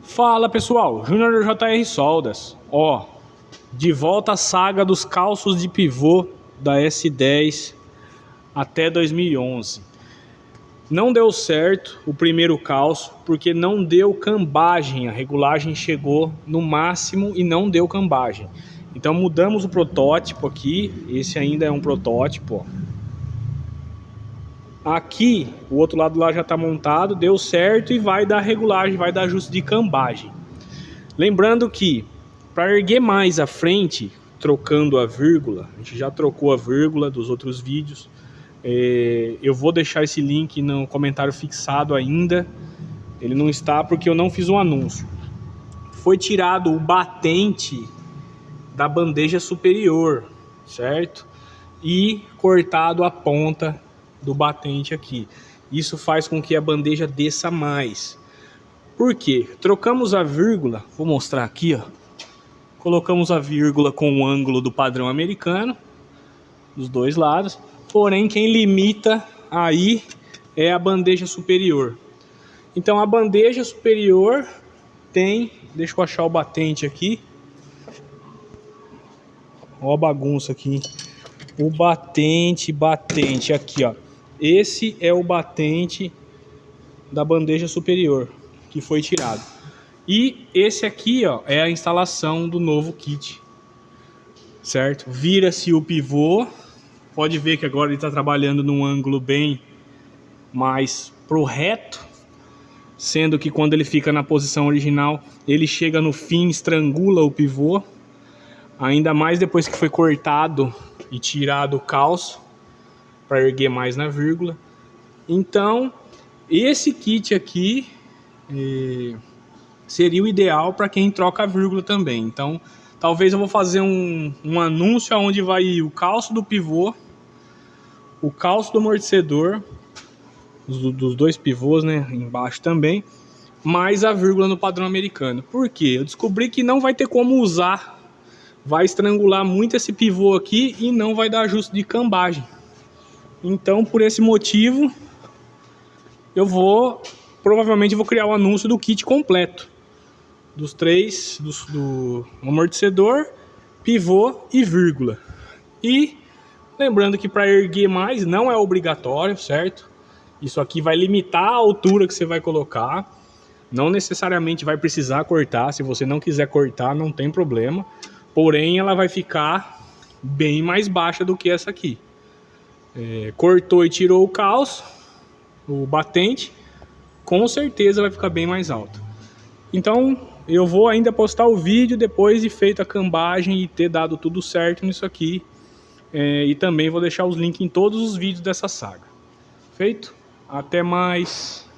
Fala pessoal, Júnior do JR Soldas. Ó, de volta à saga dos calços de pivô da S10 até 2011. Não deu certo o primeiro calço porque não deu cambagem, a regulagem chegou no máximo e não deu cambagem. Então mudamos o protótipo aqui, esse ainda é um protótipo, ó. Aqui, o outro lado lá já está montado, deu certo e vai dar regulagem, vai dar ajuste de cambagem. Lembrando que para erguer mais à frente, trocando a vírgula, a gente já trocou a vírgula dos outros vídeos. Eu vou deixar esse link no comentário fixado ainda. Ele não está porque eu não fiz um anúncio. Foi tirado o batente da bandeja superior, certo? E cortado a ponta do batente aqui. Isso faz com que a bandeja desça mais. Por quê? Trocamos a vírgula, vou mostrar aqui, ó. Colocamos a vírgula com o ângulo do padrão americano, dos dois lados. Porém, quem limita aí é a bandeja superior. Então, a bandeja superior tem... Deixa eu achar o batente aqui. Ó a bagunça aqui. O batente aqui, ó. Esse é o batente da bandeja superior que foi tirado. E esse aqui, ó, é a instalação do novo kit, certo? Vira-se o pivô. Pode ver que agora ele está trabalhando num ângulo bem mais pro reto, sendo que quando ele fica na posição original, ele chega no fim, estrangula o pivô. Ainda mais depois que foi cortado e tirado o calço para erguer mais na vírgula. Então, esse kit aqui seria o ideal para quem troca a vírgula também. Então, talvez eu vou fazer um anúncio onde vai o calço do pivô, o calço do amortecedor, dos dois pivôs, né, embaixo também, mais a vírgula no padrão americano. Por quê? Eu descobri que não vai ter como usar, vai estrangular muito esse pivô aqui e não vai dar ajuste de cambagem. Então, por esse motivo, provavelmente vou criar o anúncio do kit completo. Dos três, do amortecedor, pivô e vírgula. E lembrando que para erguer mais não é obrigatório, certo? Isso aqui vai limitar a altura que você vai colocar. Não necessariamente vai precisar cortar. Se você não quiser cortar, não tem problema. Porém, ela vai ficar bem mais baixa do que essa aqui. Cortou e tirou o calço, o batente, com certeza vai ficar bem mais alto. Então eu vou ainda postar o vídeo depois de feita a cambagem e ter dado tudo certo nisso aqui. E também vou deixar os links em todos os vídeos dessa saga. Feito? Até mais!